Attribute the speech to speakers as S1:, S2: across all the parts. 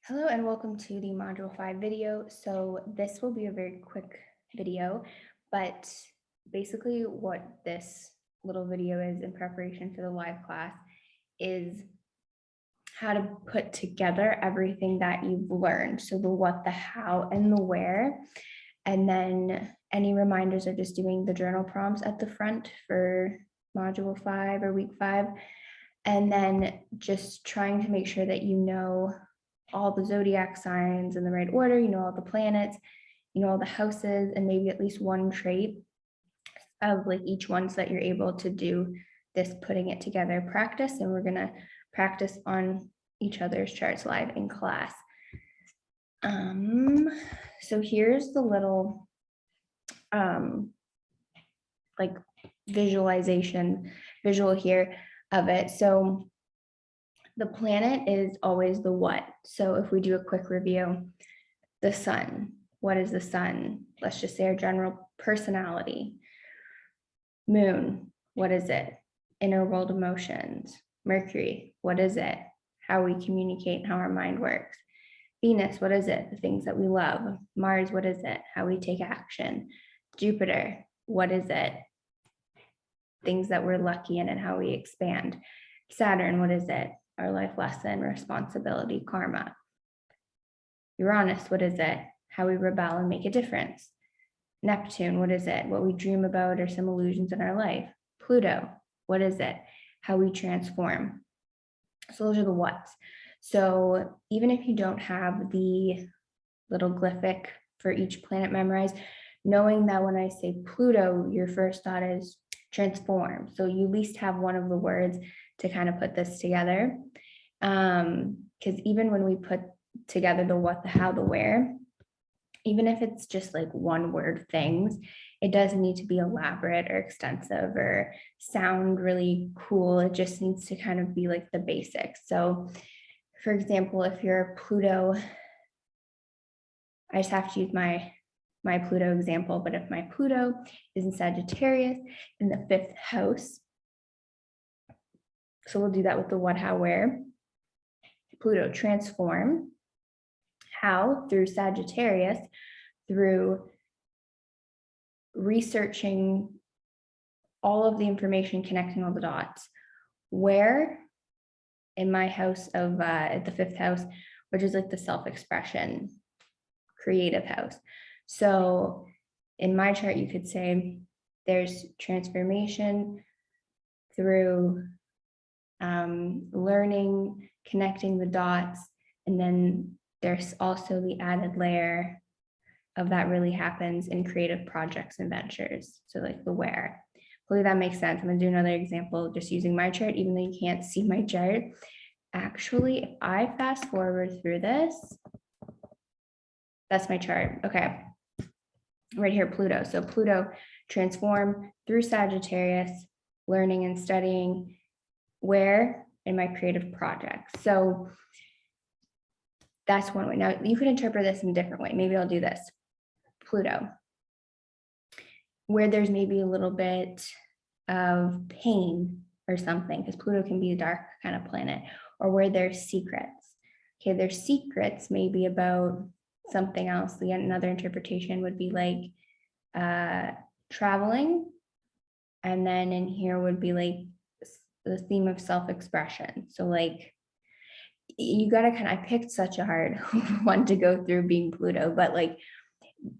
S1: Hello and welcome to the Module 5 video. So this will be a very quick video, but basically what this little video is in preparation for the live class is how to put together everything that you've learned. So the what, the how, and the where. And then any reminders are just doing the journal prompts at the front for Module 5 or week 5. And then just trying to make sure that you know all the zodiac signs in the right order, you know, all the planets, you know, all the houses, and maybe at least one trait of like each one so that you're able to do this putting it together practice. And we're going to practice on each other's charts live in class. So here's the little like visual here of it. So the planet is always the what. So if we do a quick review, the sun, what is the sun? Let's just say our general personality. Moon, what is it? Inner world emotions. Mercury, what is it? How we communicate and how our mind works. Venus, what is it? The things that we love. Mars, what is it? How we take action. Jupiter, what is it? Things that we're lucky in and how we expand. Saturn, what is it? Our life lesson, responsibility, karma. Uranus, what is it? How we rebel and make a difference. Neptune, what is it? What we dream about or some illusions in our life. Pluto, what is it? How we transform. So those are the whats. So even if you don't have the little glyphic for each planet memorized, knowing that when I say Pluto, your first thought is transform. So you at least have one of the words to kind of put this together. Because even when we put together the what, the how, the where, even if it's just like one word things, it doesn't need to be elaborate or extensive or sound really cool. It just needs to kind of be like the basics. So for example, if you're Pluto, I just have to use my Pluto example, but if my Pluto is in Sagittarius in the 5th house, so we'll do that with the what, how, where. Pluto transform. How? Through Sagittarius, through researching all of the information, connecting all the dots. Where? In my house of the 5th house, which is like the self-expression, creative house. So in my chart, you could say there's transformation through learning, connecting the dots, and then there's also the added layer of that really happens in creative projects and ventures. So like the where. Hopefully that makes sense. I'm gonna do another example just using my chart, even though you can't see my chart. Actually, if I fast forward through this, that's my chart. Okay, right here, Pluto. So Pluto transform through Sagittarius, learning and studying. Where? In my creative projects. So that's one way. Now you can interpret this in a different way. Maybe I'll do this. Pluto, where there's maybe a little bit of pain or something, because Pluto can be a dark kind of planet, or where there's secrets. Okay, there's secrets maybe about something else. Again, another interpretation would be like traveling. And then in here would be like the theme of self-expression. So like you gotta I picked such a hard one to go through being Pluto, but like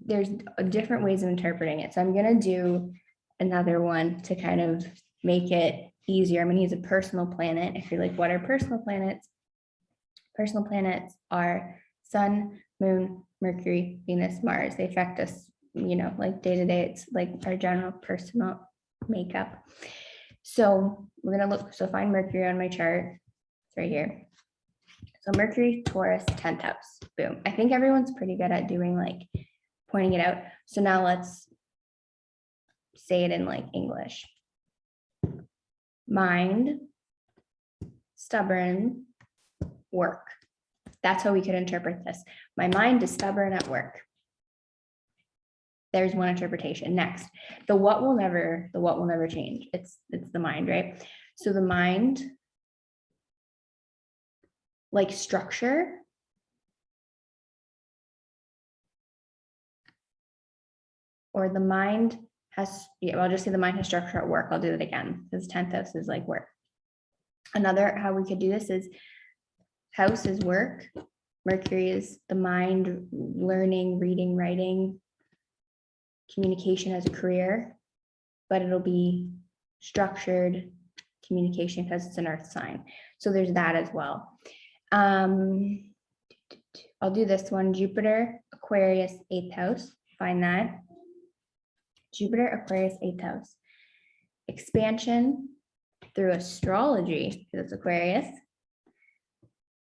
S1: there's different ways of interpreting it. So I'm gonna do another one to kind of make it easier. I'm gonna use a personal planet. If you're like, what are personal planets? Personal planets are Sun, Moon, Mercury, Venus, Mars. They affect us, you know, like day to day. It's like our general personal makeup. So we're gonna look, so find Mercury on my chart. It's right here. So Mercury, Taurus, 10th house, boom. I think everyone's pretty good at doing like pointing it out. So now let's say it in like English. Mind, stubborn, work. That's how we could interpret this. My mind is stubborn at work. There's one interpretation. Next, the what will never change. It's the mind, right? So the mind, like structure, or the mind has, yeah, I'll just say the mind has structure at work. I'll do it again because 10th house is like work. Another how we could do this is house is work. Mercury is the mind, learning, reading, writing, communication as a career, but it'll be structured communication because it's an earth sign. So there's that as well. I'll do this one, Jupiter, Aquarius, 8th house, find that. Jupiter, Aquarius, 8th house. Expansion through astrology, because it's Aquarius.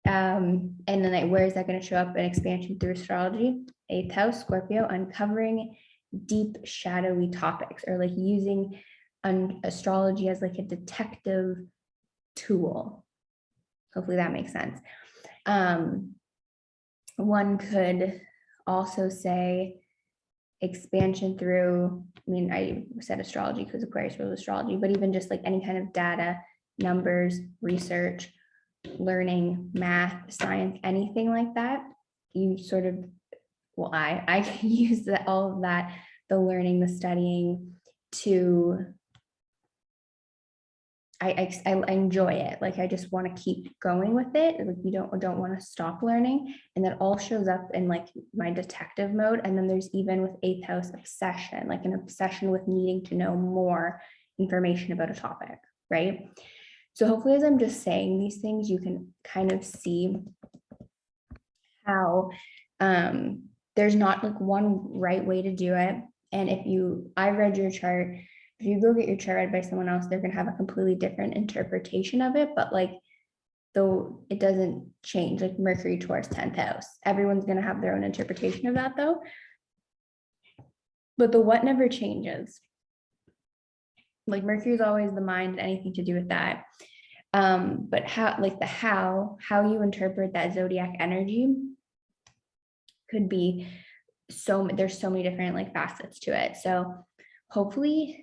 S1: And then like, where is that going to show up in expansion through astrology? 8th house, Scorpio, uncovering deep shadowy topics, or like using astrology as like a detective tool. Hopefully that makes sense. One could also say expansion through, I mean, I said astrology because Aquarius was astrology, but even just like any kind of data, numbers, research, learning, math, science, anything like that, you sort of, well, I can use all of that, the learning, the studying to, I enjoy it. Like, I just want to keep going with it. Like, you don't want to stop learning. And that all shows up in like my detective mode. And then there's even with 8th house obsession, like an obsession with needing to know more information about a topic, right? So hopefully as I'm just saying these things, you can kind of see how there's not like one right way to do it. And I read your chart, if you go get your chart read by someone else, they're going to have a completely different interpretation of it. But like, though it doesn't change, like Mercury, Taurus, 10th house, everyone's going to have their own interpretation of that though. But the what never changes. Like Mercury is always the mind, anything to do with that. But how you interpret that zodiac energy could be there's so many different like facets to it. So hopefully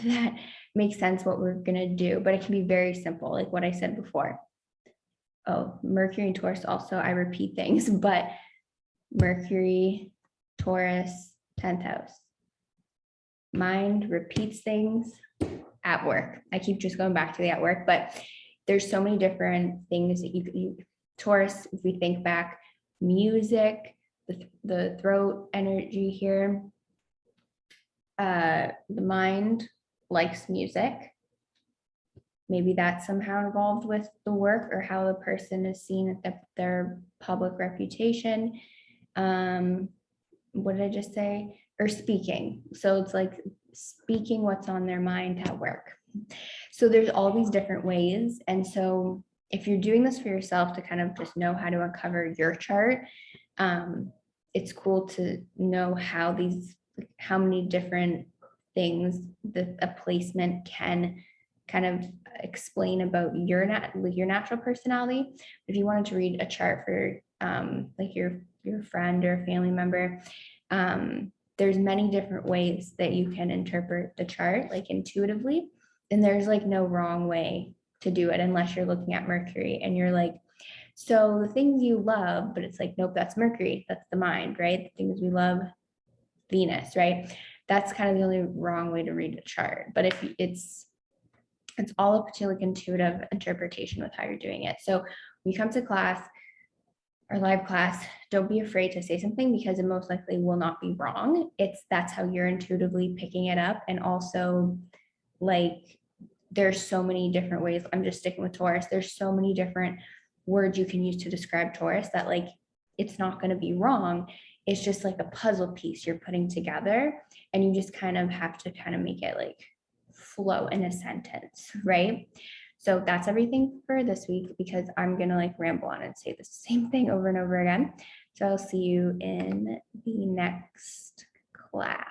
S1: that makes sense what we're gonna do, but it can be very simple, like what I said before. Oh, Mercury and Taurus also, I repeat things, but Mercury, Taurus, 10th house. Mind repeats things at work. I keep just going back to the at work, but there's so many different things that you Taurus, if we think back, music, the throat energy here, the mind likes music. Maybe that's somehow involved with the work or how the person is seen at their public reputation. What did I just say? Or speaking. So it's like speaking what's on their mind at work. So there's all these different ways. And so if you're doing this for yourself to kind of just know how to uncover your chart, it's cool to know how many different things that a placement can kind of explain about your natural personality. If you wanted to read a chart for like your friend or a family member, there's many different ways that you can interpret the chart, like intuitively, and there's like no wrong way to do it unless you're looking at Mercury and you're like, so the things you love, but it's like, nope, that's Mercury, that's the mind, right? The things we love, Venus, right? That's kind of the only wrong way to read a chart. But if it's all up to like intuitive interpretation with how you're doing it. So when you come to class or live class, don't be afraid to say something because it most likely will not be wrong. That's how you're intuitively picking it up. And also like, there's so many different ways. I'm just sticking with Taurus. There's so many different words you can use to describe Taurus that like, it's not going to be wrong. It's just like a puzzle piece you're putting together and you just kind of have to kind of make it like flow in a sentence, right? So that's everything for this week because I'm going to like ramble on and say the same thing over and over again. So I'll see you in the next class.